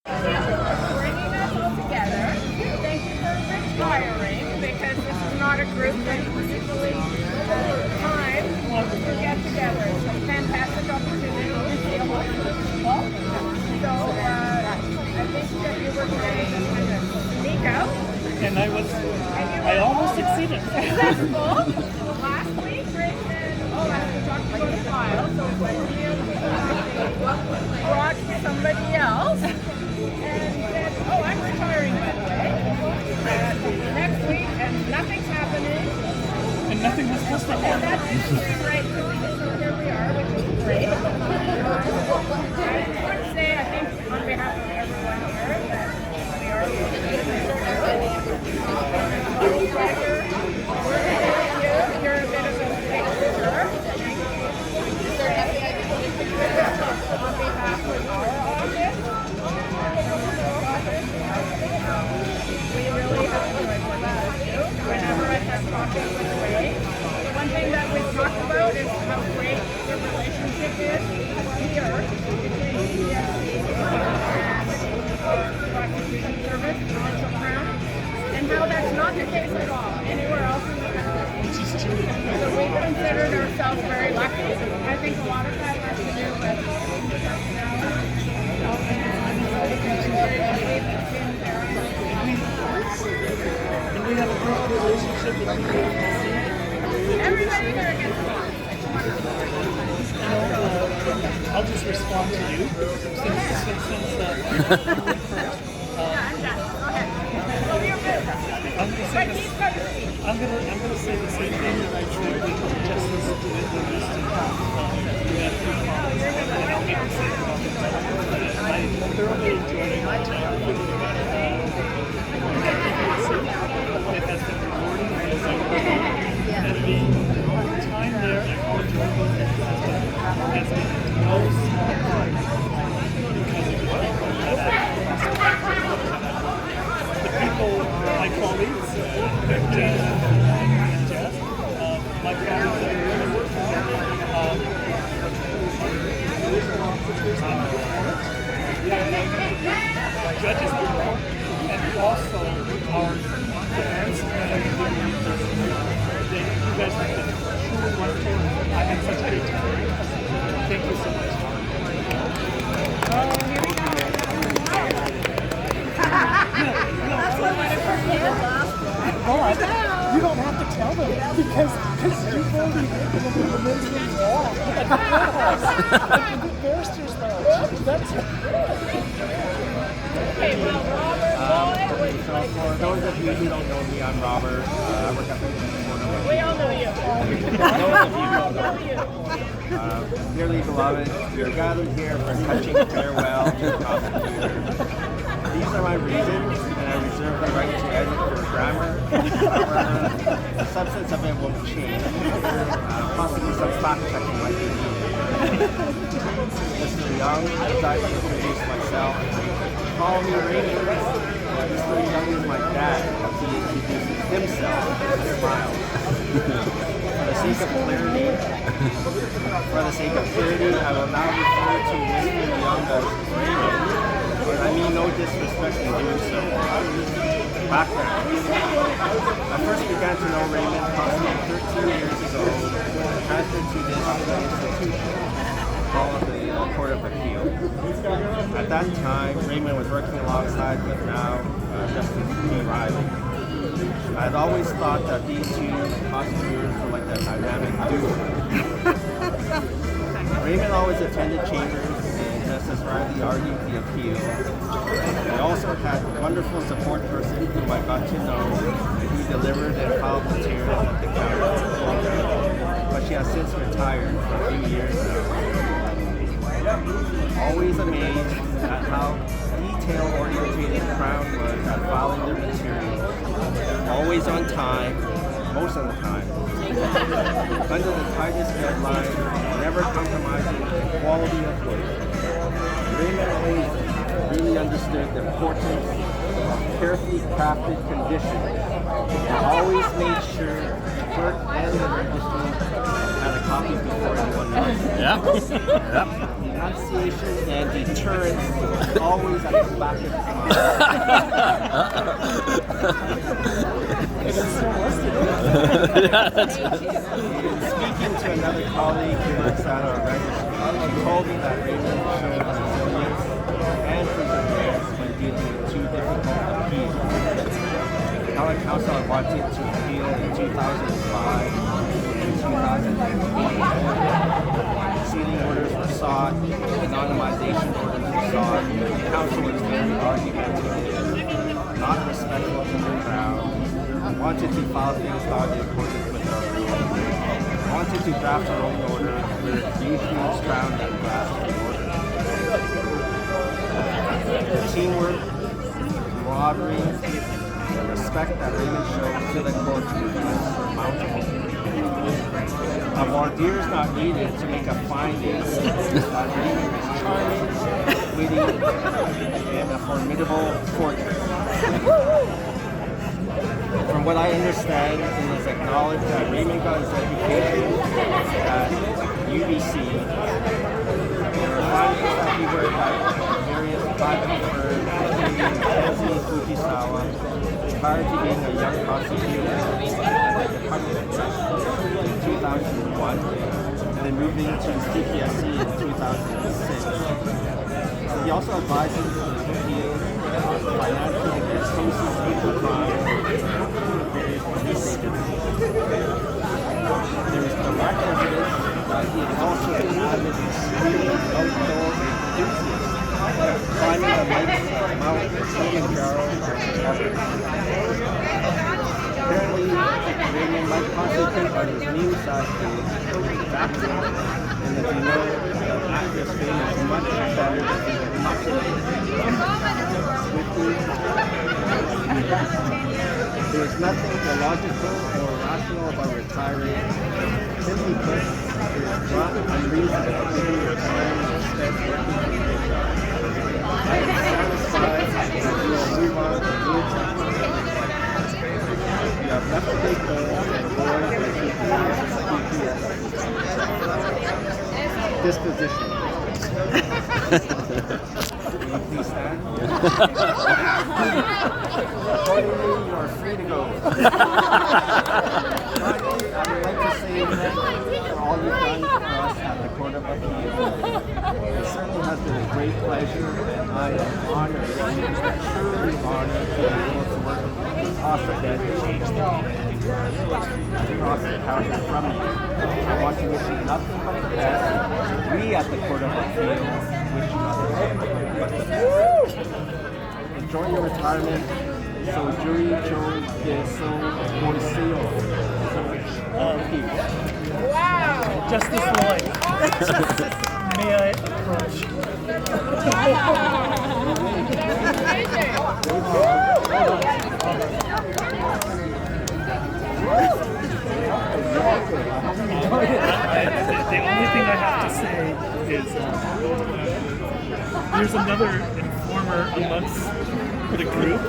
bringing us all together. Thank you for retiring, because this is not a group that usually has time to get together. It's a fantastic opportunity to see a whole group of people. So I think that you were ready to kind of sneak out. And I almost succeeded. Successful. Last week, Rick said, I have to talk about a file. So when you brought somebody else and said, I'm retiring, by the way. Next week, and nothing's happening. And nothing was supposed to happen. And that's great. So here we are, which is great. I just want to say, I think, on behalf of everyone here, that we are you're a bit of a fixture. On behalf of our office, we really have enjoyed working with you. Whenever I have coffee with Ray, the one thing that we've talked about is how great the relationship is here between CFC and our prosecution service, Provincial Crown, and how that's not the case at all anywhere else in the country. So we've considered ourselves very lucky. I think a lot of that has to do with And we have a great relationship with people. everybody here gets along. I'll just respond to you. I'm done. Go ahead. So you're good. But he's got to speak. I'm gonna say the same thing that I tried with Justice to introduce to I thoroughly enjoyed my time with you. It has been rewarding and the time there at College has been most the people, my colleagues, Jen and Jess, my family that I really work for, judges report, and also our defense. You guys have been truly wonderful. I had such a great time. Thank you so much. Here we go. That's what my But you don't have to tell them because you've already been the men's wall at the courthouse. The barristers though. That's Okay, well, Robert Boyd was like, For those of you who don't know me, I'm Robert. I work at the we all know you. Those of you We all who know don't you. know. Dearly beloved, we are gathered here for a touching farewell to the prosecutor. These are my reasons, and I reserve the right to edit for grammar. However, the substance of it will change. Possibly some fact checking might be needed. Mr. Leong, as I introduce myself, call me Raymond. Mr. Leong is my dad. He introduces himself with smiles. For the sake of clarity, I will now refer to Mr. Leong as Raymond. But I mean no disrespect in doing so. Background. I first began to know Raymond approximately 13 years ago when I transferred to this institution called the Court of Appeal. At that time, Raymond was working alongside with now Justice P. Riley. I had always thought that these two prosecutors were like that dynamic duo. Raymond always attended chambers and Justice Riley argued the appeal. I also had a wonderful support person whom I got to know and who delivered and filed materials at the counter. But she has since retired for a few years now. Always amazed at how detail-oriented the Crown was at filing their materials. Always on time, most of the time. Under the tightest deadline, never compromising the quality of work. Raymond always really understood the importance of carefully crafted conditions and always made sure clerk and the registry had a copy before anyone else. Yeah. pronunciation and deterrence always at the back of the mind. Speaking to another colleague who works at our registry, she told me that Raymond showed resilience and perseverance when dealing with two difficult appeals. Our council wanted to appeal in 2005 and 2008. Sealing orders were sought, anonymization orders were sought. The council was very argumentative, not respectful to the crowd, wanted to file things not in accordance with our rules, wanted to draft our own order with usually drowned and drafted orders. Teamwork, camaraderie, the respect that Raymond shows to the court was surmountable. A voir dire is not needed to make a finding that Raymond is charming, witty, and a formidable courtier. From what I understand, it is acknowledged that Raymond got his education at UBC. There are findings that he worked at various private firms, including Billingsley and Fujisawa, prior to being a young prosecutor at the Department of Justice in 2001, and then moving to CPSC in 2006. He also advises the appeals on financial cases, legal crime, there is direct evidence that he is also an avid, extremely outdoor enthusiast, climbing the lakes of Mount Kilimanjaro and others. Apparently, Raymond might concentrate on his news as a actor, and as you know, actor's fame is much better than there is nothing illogical or rational about retiring. Simply put, it is not unreasonable to be retiring instead working for the big guy. I am satisfied that you will move on to new chapters. You have left the big goal and going to disposition. Will you please stand? Accordingly, you are free to go. Finally, I would like to say thank you for all you've done for us at the Court of Appeal. It certainly has been a great pleasure, and I am honored, truly honored, to be able to work across the bench across the county from you. I want to wish you nothing but the best. We at the Court of Appeal wish you nothing but the best. Enjoy your retirement. So jury chose so Moiseo. Thank you. Wow. Justice Leong, may I approach? The only thing I have to say is there's another informer amongst the group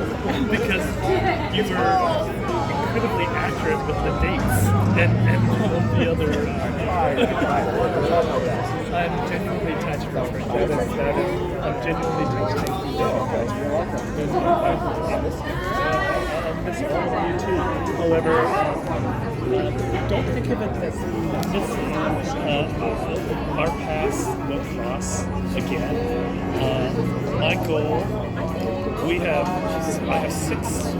because you were incredibly accurate with the dates and all of the other. I'm genuinely touched, Robert. I'm genuinely touched. Thank you. You're welcome. I'll miss all of you too. However, don't think of it as missing. Our paths will cross again. My goal, I have 6